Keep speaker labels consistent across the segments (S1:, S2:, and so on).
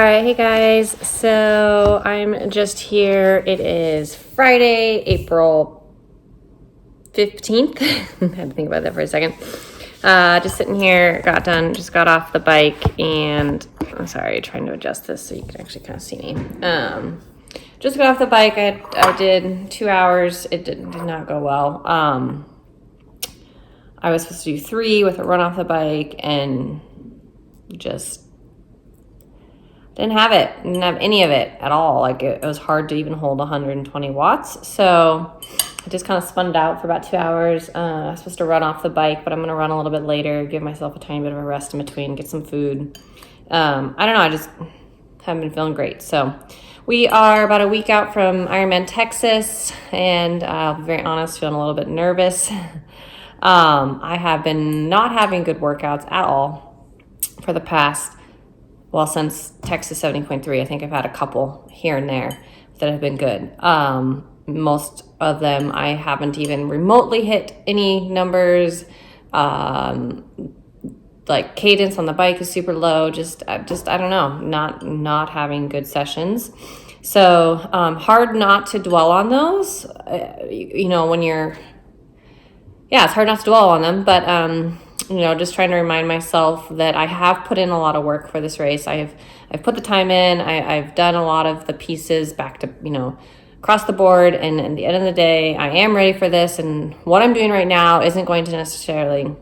S1: right, hey guys, so I'm just here. It is Friday, April 15th. I had to think about that for a second. Just sitting here, just got off the bike, and I'm sorry, trying to adjust this so you can actually kind of see me. Just got off the bike. I did 2 hours. It did not go well. I was supposed to do 3 with a run off the bike, and just didn't have any of it at all. Like it was hard to even hold 120 watts. So I just kind of spun it out for about 2 hours. I was supposed to run off the bike, but I'm going to run a little bit later, give myself a tiny bit of a rest in between, get some food. I don't know. I just haven't been feeling great. So we are about a week out from Ironman Texas, and I'll be very honest, feeling a little bit nervous. I have been not having good workouts at all for the past, since Texas 70.3. I think I've had a couple here and there that have been good. Most of them I haven't even remotely hit any numbers. Like cadence on the bike is super low. Just I don't know, not having good sessions. So hard not to dwell on those. It's hard not to dwell on them, but just trying to remind myself that I have put in a lot of work for this race. I've put the time in. I've done a lot of the pieces back to, across the board. And at the end of the day, I am ready for this. And what I'm doing right now isn't going to necessarily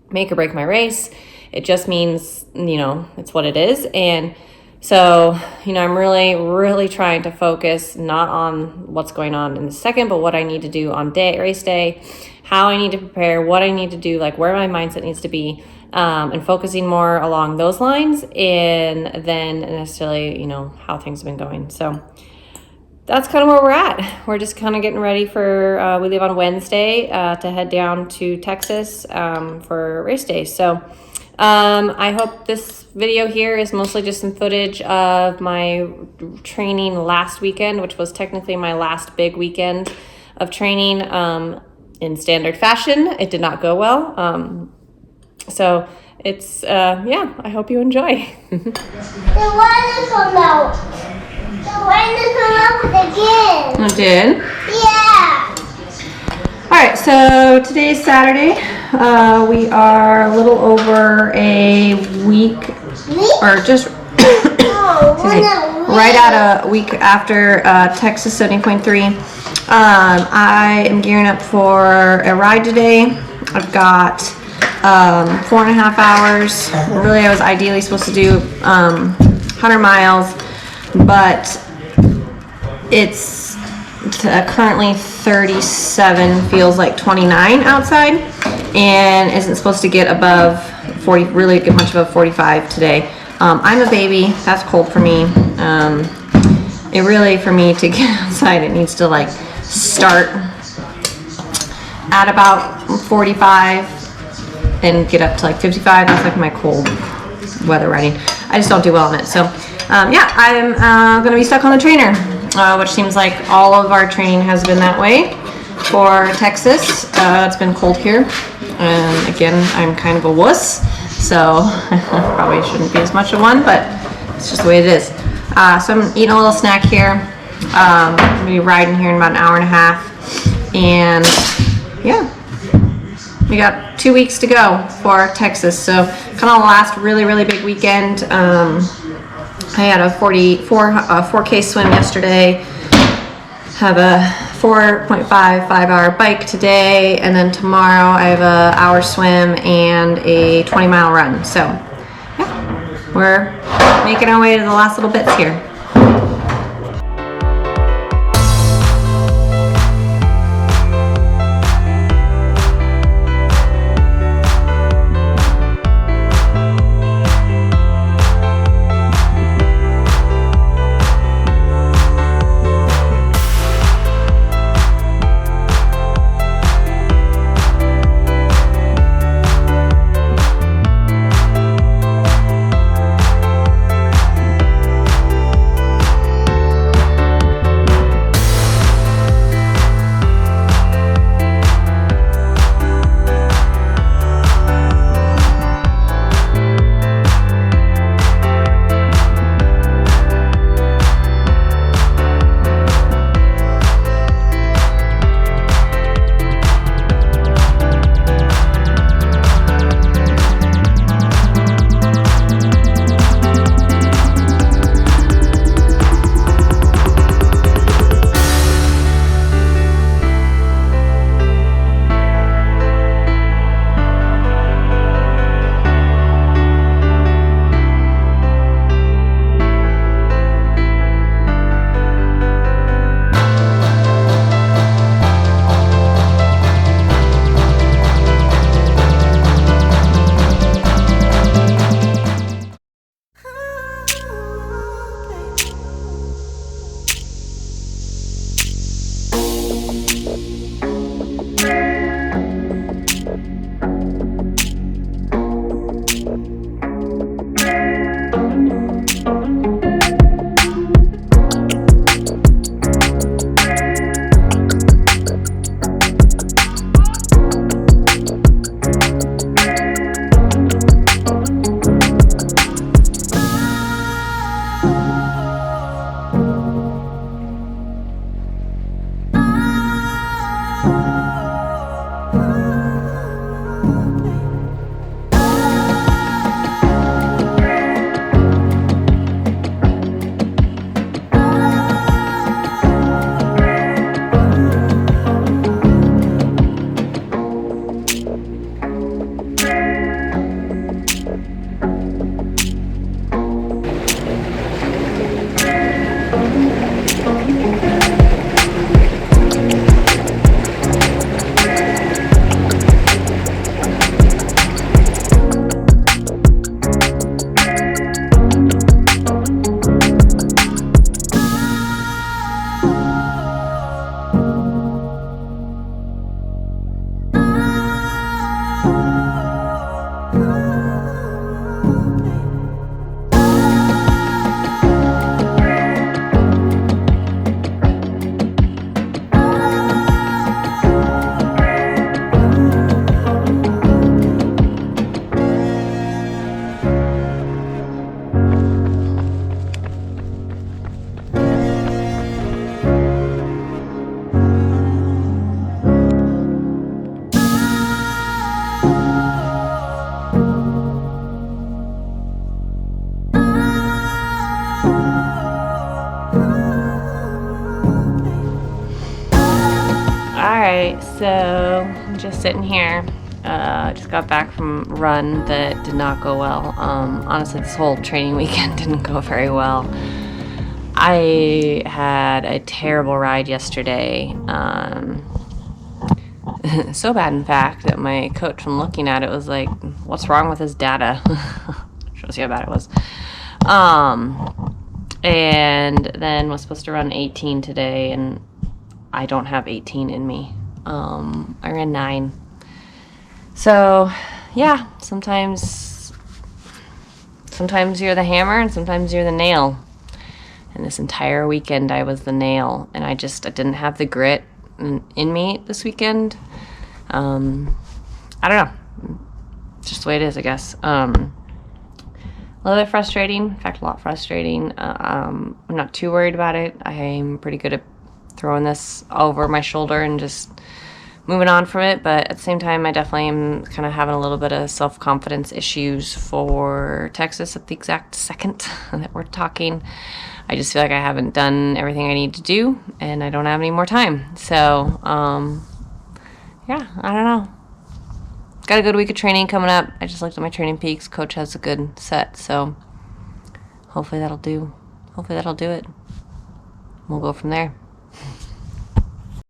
S1: make or break my race. It just means, it's what it is. And so, I'm really, really trying to focus not on what's going on in the second, but what I need to do on race day, how I need to prepare, what I need to do, like where my mindset needs to be, and focusing more along those lines and then necessarily, how things have been going. So that's kind of where we're at. We're just kind of getting ready for, we leave on Wednesday to head down to Texas for race day. So I hope this video here is mostly just some footage of my training last weekend, which was technically my last big weekend of training in standard fashion. It did not go well. So it's, I hope you enjoy.
S2: The one is come out. The one is come out again.
S1: It did?
S2: Yeah.
S1: All right, so today's Saturday. We are a little over a week, or just right at a week after Texas 70.3. I am gearing up for a ride today. I've got 4.5 hours. Really, I was ideally supposed to do 100 miles, but it's currently 37, feels like 29 outside, and isn't supposed to get above 40, really get much above 45 today. I'm a baby. That's cold for me. It really, for me to get outside, it needs to start at about 45 and get up to 55. That's my cold weather riding. I just don't do well in it. So I'm going to be stuck on the trainer, which seems like all of our training has been that way for Texas. It's been cold here. Again, I'm kind of a wuss, so probably shouldn't be as much of one, but it's just the way it is. So I'm eating a little snack here. I'm going to be riding here in about an hour and a half. And we got 2 weeks to go for Texas. So kind of the last really, really big weekend. I had a 4K swim yesterday. Have a 5-hour bike today. And then tomorrow I have an hour swim and a 20-mile run. So we're making our way to the last little bits here. right, so I'm just sitting here. Just got back from a run that did not go well. Honestly, this whole training weekend didn't go very well. I had a terrible ride yesterday. So bad, in fact, that my coach, from looking at it, was like, "What's wrong with his data?" Shows you how bad it was. And then was supposed to run 18 today, and I don't have 18 in me. I ran 9. So, yeah, sometimes you're the hammer and sometimes you're the nail. And this entire weekend I was the nail, and I didn't have the grit in me this weekend. I don't know. It's just the way it is, I guess. A little bit frustrating. In fact, a lot frustrating. I'm not too worried about it. I'm pretty good at throwing this over my shoulder and just moving on from it. But at the same time, I definitely am kind of having a little bit of self-confidence issues for Texas at the exact second that we're talking. I just feel like I haven't done everything I need to do, and I don't have any more time. So, yeah, I don't know. Got a good week of training coming up. I just looked at my training peaks. Coach has a good set, so hopefully that'll do. Hopefully that'll do it. We'll go from there.